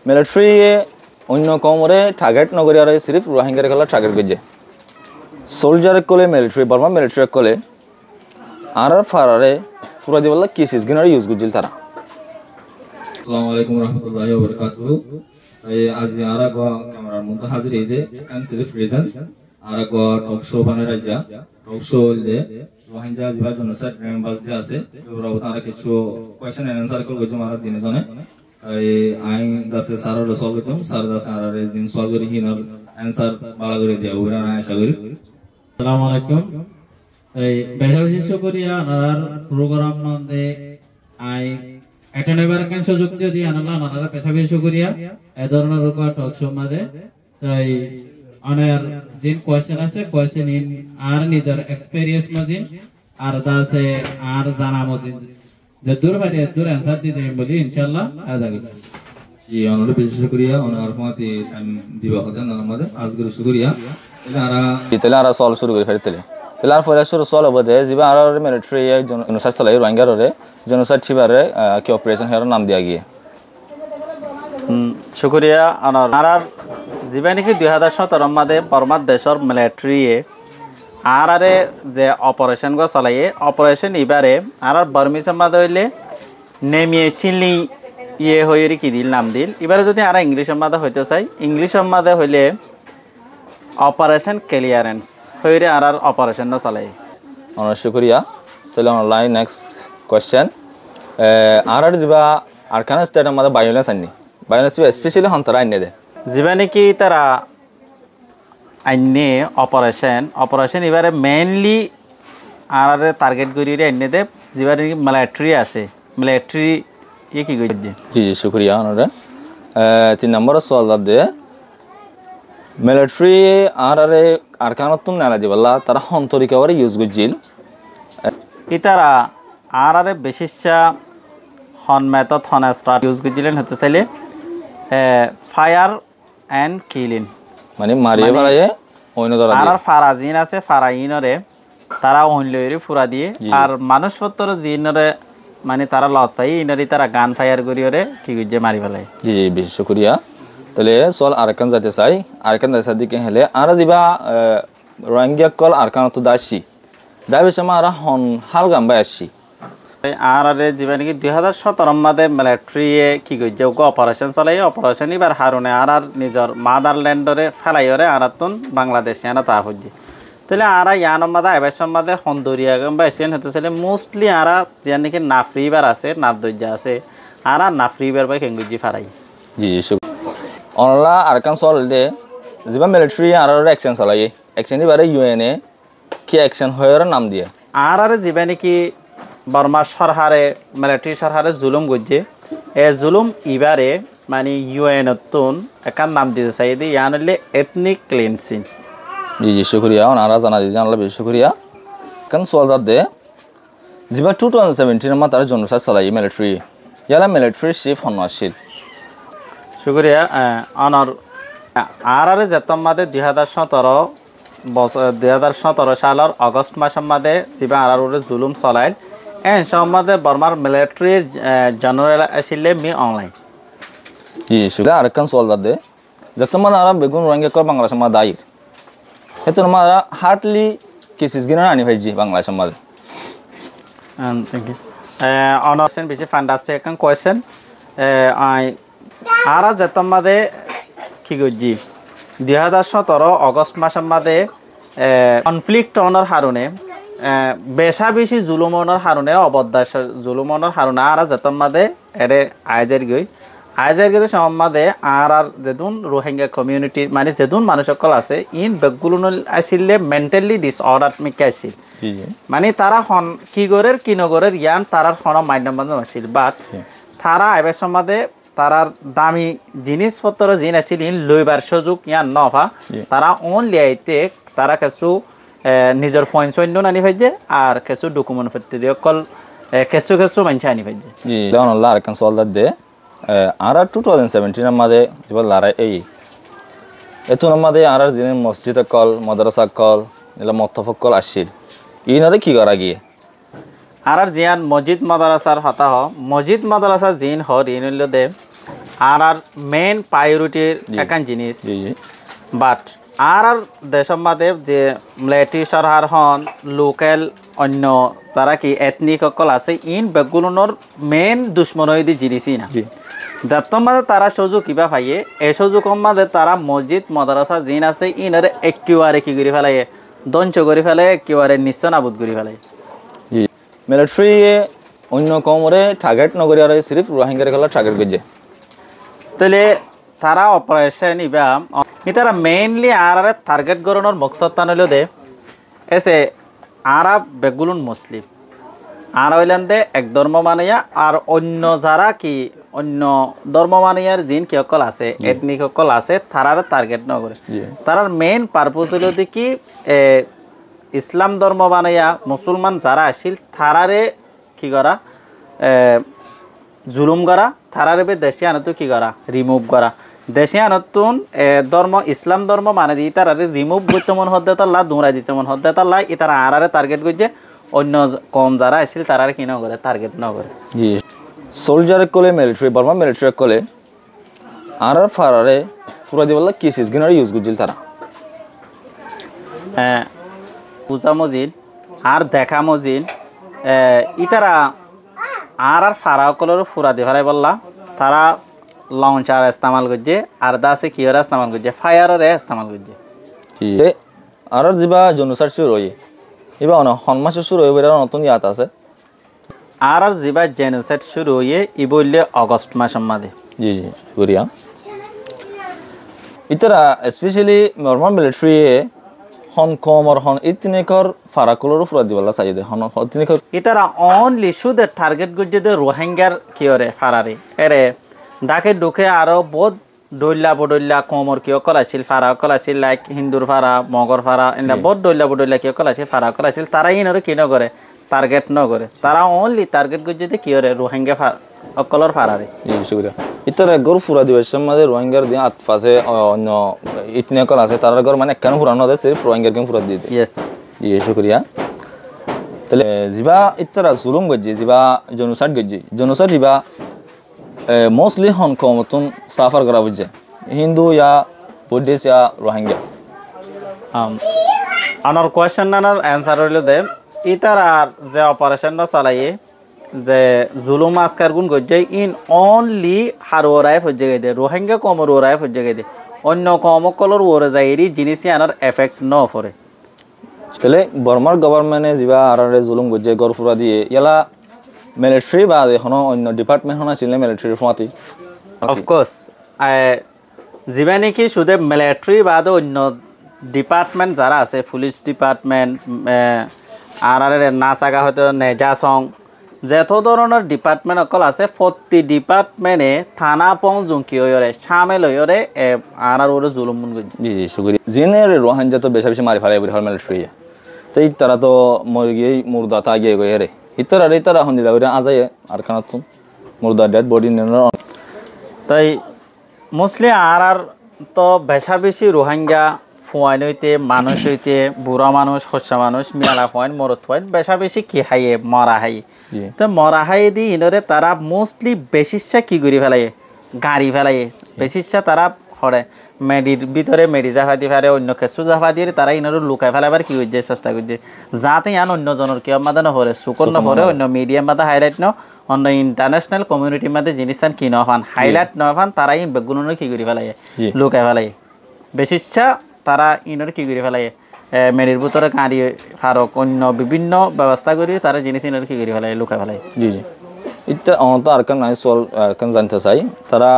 Military অন্য কমরে target নগরী আর সিরিফ রোহিঙ্গার খেলা টার্গেট করছে সোলজার কলে মিলিটারি বর্মা মিলিটারি কলে আর ফারারে পুরা দিবল্লা কেসিস গিনার ইউজ করছিল তারা আসসালামু আলাইকুম রহমতুল্লাহি ওয়া বারাকাতুহু আজ আরা গো ক্যামেরার মধ্যে হাজির হইতে কান সিরিফ রিজন আরা গো টক শো বানায় রাজা টক শো হইলে রোহিঙ্গা জিবার জন্য স্যার গ্রাম বাজতে আছে ওরা তারা কিছু কোশ্চেন এন্ড আনসার করব তোমারা দিনে জনে আই দাসে সারা সলভ করতাম সারা দাসে আর জিন সলভ করি হিনার অ্যানসার বালা করে দিয়া ওরা আশা করি আসসালামু আলাইকুম বেশা বিশেষ করিয়া আর প্রোগ্রাম মধ্যে আই এটা নেবার কেন সুযোগ দিয়ে আনলা নানারা পেশা বিশেষ করিয়া এই ধরনের টক শো মধ্যে তাই অনেক জিন কোশ্চেন আছে কোশ্চেন ইন আর নিজের এক্সপেরিয়েন্স মজিন আর দাসে আর জানা মজিন যে দূর বাইরে দূর অ্যানসার দিতে বলি ইনশাআল্লাহ আদা করি জি অনলে বিশেষ করিয়া অনার ফমাতি টাইম দিবা হতেন আমাদের আজকে শুকরিয়া তাহলে আর সল শুরু করে ফেলতে তাহলে আর পরে শুরু সল হবে যিবা আর মিলিটারি জনসাইড চালাই রোহিঙ্গারে জনসাইড ছিবারে কি অপারেশন হের নাম দিয়া গিয়ে শুকরিয়া আর যিবা নাকি 2017 মাদে বর্মার দেশর মিলিটারিয়ে আরে যে অপারেশন গো চালাইয়ে অপারেশন ইবারে আর বর্মিসের মাদে হইলে নেমিয়ে চিনলি ইয়ে হইরে কি দিল নাম দিল এবারে যদি আর ইংলিশের মাদে হইতে চাই ইংলিশের মাদে হইলে অপারেশন ক্লিয়ারেন্স হইরে আর অপারেশন ন চালাই অনেক শুকরিয়া তাহলে অনলাইন নেক্সট কোশ্চেন আর দিবা আরকান স্টেটের মধ্যে বায়োলেন্স আনি বায়োলেন্স স্পেশালি হন্তরা আনি দে যিবা নাকি তারা আইনে অপারেশন এবারে মেইনলি আর টার্গেট করি আইনে দে যিবা নাকি মিলিটারি আছে মিলিটারি ইয়ে কি করি জি জি শুকরিয়া অনরে 3 নম্বর সওয়াল দে মিলিটারি আর আরকানতুন নালা দিবাল্লা তারা হন্তরিকা ওরে ইউজ গজিল ইতারা আর বেশিসা হন মেথড হন স্টার্ট ইউজ গজিলেন হতে চাইলে ফায়ার এন্ড কিলিং মানে মারিয়ে ফেলায়ে অন্য ধরা আর ফারাজিন আছে ফারাইনরে তারা অনলইরে ফুরা দিয়ে আর মানুষপত্র জিনরে মানে তারা লতাই ইনরি তারা গান ফায়ার করিওরে কি গজে মারি ফেলায় জি জি বেশ শুকরিয়া তাহলে সল আরকান যাতে চাই আরকান দাসা দিকে হেলে আর দিবা রোহিঙ্গা কল আরকান তো দাসি দাবি সময় আর হন হাল গাম্বাই আসি আর জীবন কি 2017 মাদে মিলিটারি কি গজে অপারেশন চালাই অপারেশন এবার হারুনে আর নিজের মাদারল্যান্ডরে ফেলাইরে আর তুন বাংলাদেশে আনা তা হচ্ছে তাহলে আর ইয়ান মাদা এবার মাদে হন্দরিয়া গাম্বাই আসেন হতে চাইলে মোস্টলি আর যে নাকি নাফরিবার আছে নাফদজ্জা আছে আর নাফরিবার বাই কেঙ্গুজি ফারাই জি অনলা আরকান সল দে যিবা মিলিটারি আর অ্যাকশন চালাই অ্যাকশন বারে ইউএনএ কি অ্যাকশন হয়র নাম দিয়ে আর জীবা নাকি বর্মা সরকারে মিলিটারি সরকারে জুলুম গজে এ জুলুম ইবারে মানে ইউএনতুন একান নাম দিতে চাই দি ইয়ান হলে এথনিক ক্লিনসিং জি জি শুকরিয়া ওনারা জানা দিদি আল্লাহ বেশ শুকরিয়া কান সওয়াল দে যিবা 2017 মা তার জনসাইড চালাই মিলিটারি ইয়ালা মিলিটারি চিফ হন আসিল শুকরিয়া অনর আর যেতম মাদে 2017 সালের অগস্ট মাসের মাদে যিবা আর জুলুম চলাইল এন সম্মাদে বর্মার মিলিটারি জেনারেল আসিলে মি অনলাইন জি শুকরিয়া আরকান সওয়াল দে যেতম মান আর বেগুন রোহিঙ্গা কল বাংলাদেশ মা দাইর হেতু আমরা হার্টলি কেসিস গিনা আনি ভাইজি বাংলাদেশ মা থ্যাংক ইউ অনার্সেন বেশি ফ্যান্টাস্টিক একটা কোয়েশ্চেন আর যেতম মাদে কি গজি 2017 অগস্ট মাসের মাদে কনফ্লিক্ট অনার হারুনে বেশা বেশি জুলুমনের হারুনে অবদাস জুলুমনের হারুনে আর যেতম মাদে এরে আইজার গই সম্মাদে আর যেদুন রোহিঙ্গা কমিউনিটি মানে যেদুন মানুষ সকল আছে ইন বেগুলো আসিলে মেন্টালি ডিসঅর্ডার মিকে আসিল মানে তারা হন কি গরের কি নগরের ইয়ান তারার হন মাইন্ড আসিল বাট তারা এবার সম্মাদে তারার দামি জিনিসপত্র জিন আসিল ইন লইবার সুযোগ ইয়ান নভা তারা অনলি আইতে তারা কিছু নিজের ফোন সৈন্য আনি ভাইজে আর কিছু ডকুমেন্ট ফেরতে দিয়ে কল কিছু মানছে আনি ভাইজে জি আল্লাহ আরকান সওয়াল দে আর 2017 মাদে যেবা লড়াই এই এত মাদে আর জিন মসজিদ কল মাদ্রাসা কল এলা মতফক কল আসিল ইনারে কি করা গিয়ে আর জিয়ান মসজিদ মাদ্রাসার হতা হ মসজিদ মাদ্রাসা জিন হর ইনল দে আর মেইন প্রায়োরিটির একান জিনিস জি জি বাট আর দেশের মাঝে যে মিলিটারি সরকার হন লোকাল অন্য যারা কি এথনিক সকল আছে ইন বেগুলোর মেইন দুশ্মন হয়ে জিনিসই না জি যার মাঝে তারা সুযোগ কিবা পাইয়ে এই সুযোগের মাঝে তারা মসজিদ মাদ্রাসা জিন আছে ইনারে একেবারে কি করে ফেলাই ধ্বংস করে ফেলে একেবারে নিশ্চয় নাবুদ করে ফেলে জি মিলিটারি অন্য কমরে টার্গেট নগরী আর সিরিফ রোহিঙ্গার খেলা টার্গেট করছে তাহলে তারা অপারেশন ইবা তারা মেইনলি আর টার্গেট করানোর মকসদ তা নইল দে এসে আরা বেগুলুন মুসলিম আর হইলেন দে এক ধর্ম মানিয়া আর অন্য যারা কি অন্য ধর্ম মানিয়ার জিন কি সকল আছে এথনিক সকল আছে তারার টার্গেট ন করে তারার মেইন পারপোজ হইল কি ইসলাম ধর্ম বানাইয়া মুসলমান যারা আসিল তারারে কি করা জুলুম করা তারারে বে দেশে আনতো কি করা রিমুভ করা দেশে আনতুন ধর্ম ইসলাম ধর্ম মানে দিয়ে তারারে রিমুভ করতে মন হদ্দে তাল্লা দৌড়াই দিতে মন হদ্দে তাল্লা ই তারা আরারে টার্গেট করছে অন্য কম যারা আসিল তারারে কি ন করে টার্গেট ন করে জি সোলজার কলে মিলিটারি বর্মা মিলিটারি কলে আর ফারারে পুরা দিবলা কি সিস গিনার ইউজ করছিল তারা পূজা মজিদ আর দেখা মজিদ ইতারা আর ফারাও কলর ফুরা দি ফেলাই বললা তারা লঞ্চার ইস্তেমাল করছে আর দাসে কিয়র ইস্তেমাল করছে ফায়ারের ইস্তেমাল করছে আর যা জনুসার শুরু হয়ে এবার সন্মাসে শুরু হয়ে নতুন ইয়াত আছে আর যা জেনোসাইড শুরু হয়ে ই বললে অগস্ট মাসের মাঝে জি জি করিয়া ইতারা স্পেশালি নর্মাল মিলিটারি হন কম আর হন ইতিনেকর ফারাকুলর ফুরা দিবলা চাই দে হন ইতিনেকর ইতারা অনলি শুধু টার্গেট করছে যে রোহিঙ্গার কিয়রে ফারারে এরে ডাকে ঢুকে আরো বহুত দৈল্লা বডৈল্লা কমর কিয় কলাছিল ফারা কলাছিল লাইক হিন্দুর ফারা মগর ফারা এনে বহুত দৈল্লা বডৈল্লা কিয় কলাছিল ফারা কলাছিল তারা ইনরে কি নগরে টার্গেট নগরে তারা অনলি টার্গেট করছে যে কিয়রে রোহিঙ্গা অকলর ফারারে শুক্রিয়া ইতারা গর ফুরা দিবসের মাঝে রোহিঙ্গার দিয়ে আতফাসে অন্য ইতিনেকর আছে তারা গর মানে কেন ফুরানো দেয় সির্ফ রোহিঙ্গার কেন ফুরা দিয়ে দেয় ইয়েস জি শুক্রিয়া তাহলে যা ইতারা জুলুম গজ্জি যা জনুসাইড গজ্জি জনুসাইড যা মোস্টলি হন কমতন সাফার করা বুঝছে হিন্দু ইয়া বুদ্ধিস্ট ইয়া রোহিঙ্গা আমার কোয়েশ্চন নানার অ্যান্সার হইল দে ইতারার যে অপারেশন চালাইয়ে যে জুলুম আসকার গুণ গজ্জে ইন অনলি হার ওরাই ফজ্জে গাই দে রোহিঙ্গা কমর ওরাই ফজ্জে গাই দে অন্য কম কলর ওরে যায় এরি জিনিসই আনার এফেক্ট ন পড়ে তাহলে বর্মার গভর্নমেন্টে যা আর জুলুম গজ্জে গড় ফুরা দিয়ে ইয়ালা মিলিটারি বা এখনো অন্য ডিপার্টমেন্ট হনা ছিল মিলিটারি ফমাতি অফকোর্স যিবা নেকি শুধু মিলিটারি বাদ অন্য ডিপার্টমেন্ট যারা আছে পুলিশ ডিপার্টমেন্ট আর নাচাগা হয়তো নেজা সং যত ধরনের ডিপার্টমেন্ট অকল আছে প্রতি ডিপার্টমেন্টে থানা পং জুঙ্কি হইরে সামেল হইরে আর ওরে জুলুম মুন গজি জি জি শুক্রিয়া জিনের রোহিঙ্গা তো বেশি বেশি মারি ফেলাই বলি হল মিলিটারি তো তারা তো মরে গিয়ে মুর্দা তা গিয়ে গিয়ে রে ইতারা হন্দিলা ওরে আজায় আর খানাত মুর্দা ডেড বডি নেন তাই মোস্টলি আর তো বেশা বেশি রোহিঙ্গা ফুয়াইন হইতে মানুষ হইতে বুড়া মানুষ হস্যা মানুষ মিয়ালা ফুয়াইন মরত ফুয়াইন বেশা বেশি কি হাইয়ে মরা হাই তো মরা হাই দি ইনরে তারা মোস্টলি বেশিসা কি করি ফেলাই গাড়ি ফেলাই বেশিসা তারা হরে মেডির ভিতরে মেডি জাফা দি ফেলে অন্য কেঁচু জাফা দিয়ে তারা ইনর লুকাই ফেলাবার কি করছে চেষ্টা করছে যাতে ইয়ান অন্য জনের কেউ মাদা নহরে সুকর নহরে অন্য মিডিয়াম মাদা হাইলাইট ন অন্য ইন্টারন্যাশনাল কমিউনিটির মধ্যে জিনিস কি নফান হাইলাইট নফান তারাই বেগুন কি করে ফেলাই লুকাই ফেলাই বেশিসা তারা ইনর কি করে ফেলাই মেডির ভিতরে গাড়ি ফারক অন্য বিভিন্ন ব্যবস্থা করি তারা জিনিস ইনর কি করে ফেলাই লুকাই ফেলাই জি জি ইত্যা অন্ত আর কান নাই সল কান জানতে চাই তারা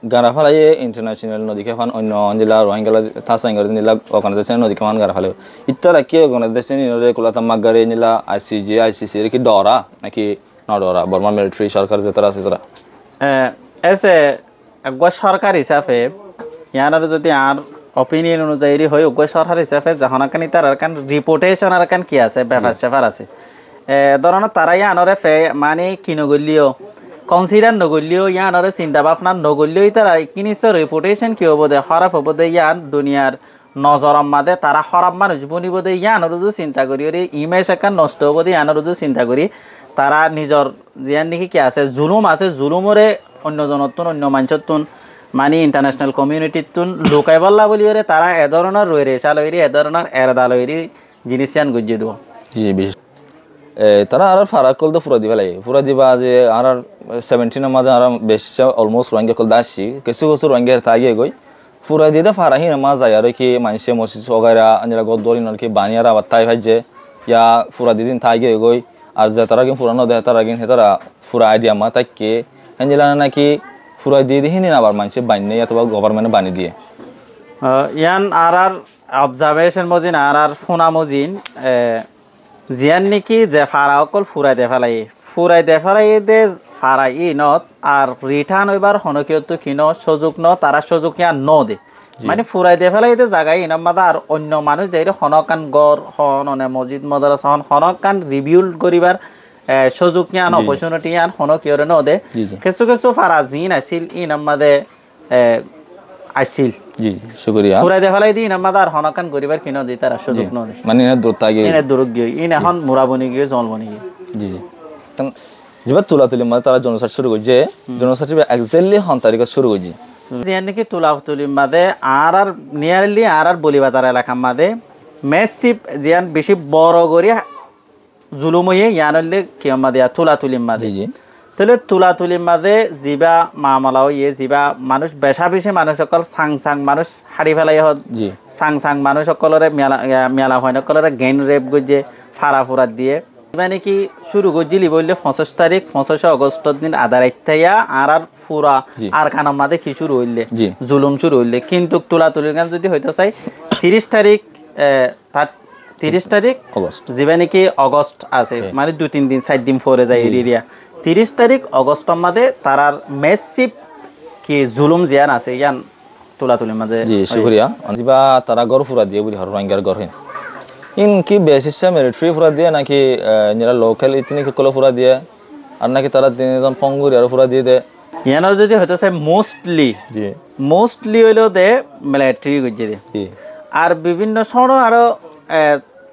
গারা ফেলাই ইন্টারন্যাশনাল নদীকে ফান অন্য জেলা রোহিঙ্গা থাসাঙ্গার নিলা অর্গানাইজেশন নদীকে ফান গারা ফেলাই ইত্যারা কি অর্গানাইজেশন ইনরে কোলাতা মাগারে নিলা আইসিজি আইসিসি কি ডরা নাকি না ডরা বর্মা মিলিটারি সরকার যে তারা আছে তারা এসে একবার সরকার হিসাবে ইয়ার যদি আর অপিনিয়ন অনুযায়ী হয় ওই সরকার হিসাবে যখন কানি তার কান রিপোর্টেশন আর কান কি আছে ব্যাপার স্যাপার আছে ধরুন তারাই আনরে মানে কি নগলিও কনসিডার নগলিও ইয়ানরে চিন্তা ভাবনা নগলিও তারা কি নিশ্চয় রিপোর্টেশন কি হব দে খারাপ হব দে ইয়ান দুনিয়ার নজরম মাদে তারা খারাপ মানুষ বনিব দে ইয়ানর যদি চিন্তা করি ওরে ইমেজ একান নষ্ট হব দে ইয়ানর যদি চিন্তা করি তারা নিজর জিয়ান নাকি কি আছে জুলুম আছে জুলুমরে অন্য জনতুন অন্য মানুষতুন মানে ইন্টারন্যাশনাল কমিউনিটিতুন লুকাই বললা বলি ওরে তারা এ ধরনের রয়ে চালইরি এ ধরনের এরদালইরি জিনিস ইয়ান গজ্জে দেব জি বিশেষ তারা আর ফারাক কল তো ফুরা দিবা লাগে ফুরা দিবা যে আর 17 মাদে আর বেশ অলমোস্ট রোহিঙ্গা কল দাসি কিছু কিছু রোহিঙ্গা তাইয়ে গই ফুরা দিতে ফারাহি না মা যায় আর কি মানুষে মসজিদ ওগাইরা আনরা গদরিন আর কি বানিয়ার আবার তাই ভাইজে ইয়া ফুরা দিদিন তাইয়ে গই আর যে তারা কি পুরানো দেয় তারা কি হেতারা ফুরা আইডিয়া মা তাইকে হেঞ্জিলা নাকি ফুরা দিয়ে দিহিনি আবার মানুষে বানিয়ে অথবা গভর্নমেন্টে বানিয়ে দিয়ে ইয়ান আর অবজারভেশন মজিন আর ফোনা মজিন জিয়ান নাকি যে ফারা অকল ফুরাই দে ফেলাই দে ফারাই নত আর রিটার্ন হইবার হনকিয়ত কিনো সুযোগ ন তারা সুযোগ ইয়ান ন দে মানে ফুরাই দে ফেলাই দে জায়গায় ইনাম মাদা আর অন্য মানুষ যাই হনকান গড় হন মসজিদ মাদ্রাসা হন হনকান রিভিউ করিবার সুযোগ ইয়ান অপরচুনিটি ইয়ান হনকিয়রে ন দে কিছু কিছু ফারা জিন আছিল ইনাম মাদে আসিল জি শুকরিয়া ফুরাই দে ফেলাই দি ইনাম মাদা আর হনকান করিবার কিনো দি তারা সুযোগ ন দে মানে এর দূর তাগে এনে দূর গিয়ে ইন এখন মুরাবনি গিয়ে জলবনি গিয়ে জি জি যেবার তুলি মানে তারা জনসাট শুরু করছে জনসাট এক্স্যাক্টলি হন তারিখ শুরু করছে জিয়ান নাকি তুলি মাদে আর নিয়ারলি আর বলিবাতার এলাকা মাদে মেসিভ জিয়ান বেশি বড় করি জুলুম হয়ে ইয়ানলে কিয় মাদে তুলি মাদে জি তাহলে তুলি মাদে যিবা মামলা হইয়ে যিবা মানুষ বেশি মানুষ সকল সাং মানুষ হারি ফেলাই হত জি সাং মানুষ সকলরে মেলা হয় সকলরে গেন রেপ গজে ফারা ফুরাত দিয়ে মানে কি শুরু করছিলি বললে 25 আগস্ট দিন আদার আইতাইয়া আর ফুরা আর খানার মাঝে কি শুরু হইলে জুলুম শুরু হইলে কিন্তু তুলির গান যদি হইতে চাই 30 তারিখ 30 আগস্ট যেবা নাকি আগস্ট আছে মানে 2-3 দিন 4 দিন পরে যায় এরিয়া 30 তারিখ আগস্টের মাঝে তারার মেসিভ কি জুলুম জিয়ান আছে ইয়ান তুলির মাঝে জি শুকরিয়া যিবা তারা গর ফুরা দিয়ে বলি রোহিঙ্গার গর হেন ইনকি বেসিসে মিলিটারি ফুরা দিয়ে নাকি নিরা লোকাল ইতনি কলো ফুরা দিয়ে আর নাকি তারা তিনজন পঙ্গুরি আর ফুরা দিয়ে দে ইয়ানোর যদি হয়তো চাই মোস্টলি হইলেও দে মিলিটারি গজ্জে দে আর বিভিন্ন সড় আরো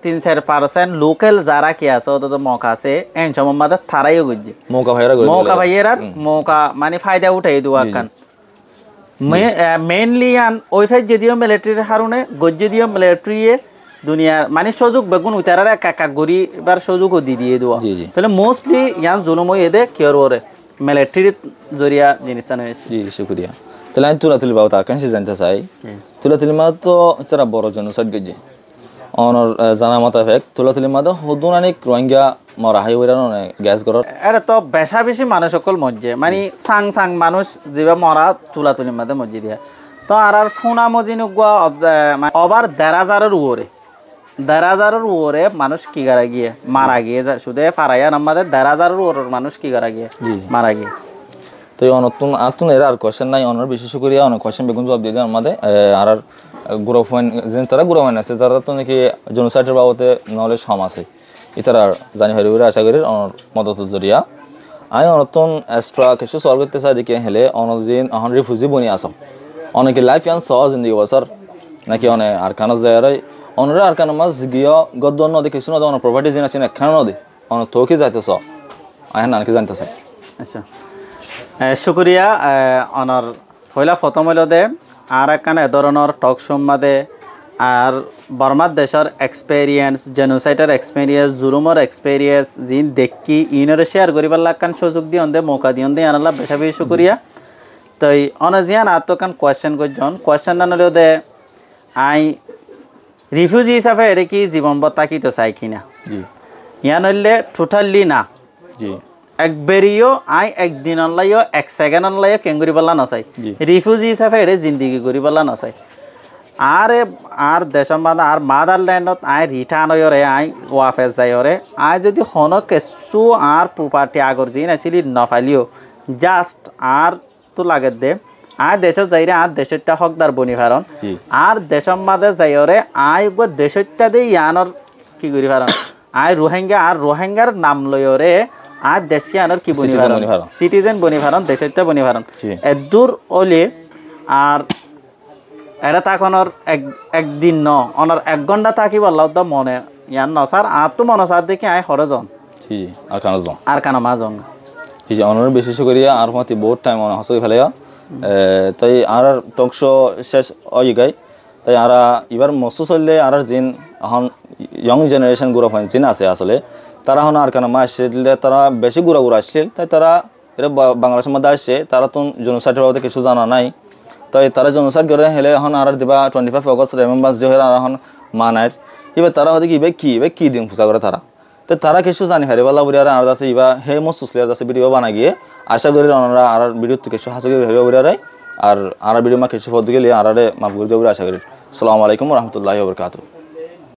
3-4% লোকাল যারা কি আছে অত মৌকা আছে এন সময় মাদে তারাইও গজ্জে মৌকা ভাইয়েরা মৌকা মানে ফায়দা উঠাই দুয়া কান মেইনলি আন ওই ফাইজ যদিও মিলিটারির হারুনে গজ্জে দিও মিলিটারি দুনিয়ার মানে সুযোগ বেগুন উতারারে কাকা গরি বার সুযোগও দিয়ে দেওয়া তাহলে মোস্টলি ইয়ান জুলুম হয়ে দে কিয়র ওরে মিলিটারি জরিয়া জিনিসটা হয়েছে জি শুকরিয়া তাহলে আমি তুলি বাবু তার কাছে জানতে চাই তুলি মা তো তারা বড় জনসাট গেছে অনর জানা মোতাবেক তুলি মা তো হদুনানিক রোহিঙ্গা মরা হাই ওইরা গ্যাস গরর এটা তো বেশি মানুষ সকল মজ্জে মানে সাং মানুষ যেবা মরা তুলি মাদে মজ্জি দিয়া তো আর ফোনা মজিন ওভার 1,500 উপরে মানুষ কি করা গিয়ে মারা গিয়ে শুধু ফারাইয়া আমাদের 1,500 উপর মানুষ কি করা গিয়ে মারা গিয়ে তো অনতুন আতুন এর আর কোশ্চেন নাই অনর বিশেষ করে অনেক কোশ্চেন বেগুন জবাব দিয়ে দেন আমাদের আর গ্রুপ ওয়ান যে তারা গ্রুপ ওয়ান আছে তারা তো নাকি জনসাইটের বাবদে নলেজ কম আছে এটার জানি হরি আশা করি অনর মদত জরিয়া আমি অনতুন এক্সট্রা কিছু সলভ করতে চাই দেখে হেলে অনজিন অহন রিফিউজি বনি আসম অনেকে লাইফ ইয়ান সহজ জিন্দগি বছর নাকি অনেক আর কানা যায় অনরে আর কানা মাছ গিয়ে গদ্দ নদী কিছু নদী অনেক প্রপার্টি জিন আছে না খান নদী অনেক তোকে যাইতেছ আহেন নাকি জানতে চাই আচ্ছা শুক্রিয়া অনর পয়লা প্রথম হইল দে আর একখান এ ধরনের টক শো মাদে আর বর্মার দেশের এক্সপেরিয়েন্স জেনোসাইডের এক্সপেরিয়েন্স জুলুমের এক্সপেরিয়েন্স যিন দেখি ইনরে শেয়ার করিবার লাগান সুযোগ দিয়ে দে মৌকা দিয়ে দে আনাল্লাহ বেশি শুক্রিয়া তো অনজিয়ান আর তো কান কোয়েশ্চেন করছেন কোয়েশ্চেন আনলেও দে আই রিফিউজি হিসাবে এটা কি জীবন বত্তা কি তো চাই কিনা ইয়ান হইলে টোটালি না জি একবারিও আই একদিন অনলাইও 1 সেকেন্ড অনলাইও কেঙ্গুরি পাল্লা নচাই রিফিউজি হিসাবে এটা জিন্দিগি করি পাল্লা নচাই আর দেশৰ আর মাদারল্যান্ডত আই রিটার্ন হয়রে আই ওয়াফেস যাইরে আই যদি হন কিছু আর প্রপার্টি আগর জিন আসিলি নফালিও জাস্ট আর তো লাগে দে আর দেশত যাইরে আর দেশত্যা হকদার বনি ফারণ আর দেশৰ মাদে যাইরে আই দেশত্যা দে ইয়ানর কি করি ফারণ আই রোহিঙ্গার নাম লয়রে আর দেশিয়ানোর কি বনি ফারণ সিটিজেন বনি ফারণ দেশত্যা বনি ফারণ এদূর ওলে আর এটা তাকনের একদিন ন অনার 1 ঘন্টা থাকি বললাও তো মনে ইয়ান ন স্যার আর তো মনে স্যার দেখি আই হরজন আর কানা মাজন কিছু অনর বিশেষ করিয়া আর মতি বহুত টাইম অন হসকে ফেলে তাই আর টক শো শেষ ওই গাই তাই আর এবার মস্ত চললে আর জিন এখন ইয়ং জেনারেশন গুলো হয় জিন আছে আসলে তারা এখন আর কেন মা আসলে তারা বেশি ঘুরা আসছিল তাই তারা এটা বাংলাদেশের মধ্যে আসছে তারা তো জনসাইটের বাবদে কিছু জানা নাই তাই তারা জনসাইট করে হেলে এখন আর দিবা 25 অগস্ট রিমেম্বার্স ডে হয়ে আর এখন মানায় এবার তারা হয়তো এবার কি দিন পূজা করে তারা তো তারা কিছু জানি হারে বলা বুড়ি আর আছে ইবা হে মো সুসলিয়ার আছে ভিডিও বানা গিয়ে আশা করি ওনারা আর ভিডিও তো কিছু হাসা করে হেরে বুড়ি আর ভিডিও মা কিছু ফটো গেলে আর মা বুড়ি আশা করি আসসালামু আলাইকুম ওয়া রাহমাতুল্লাহি ওয়া বারাকাতুহু।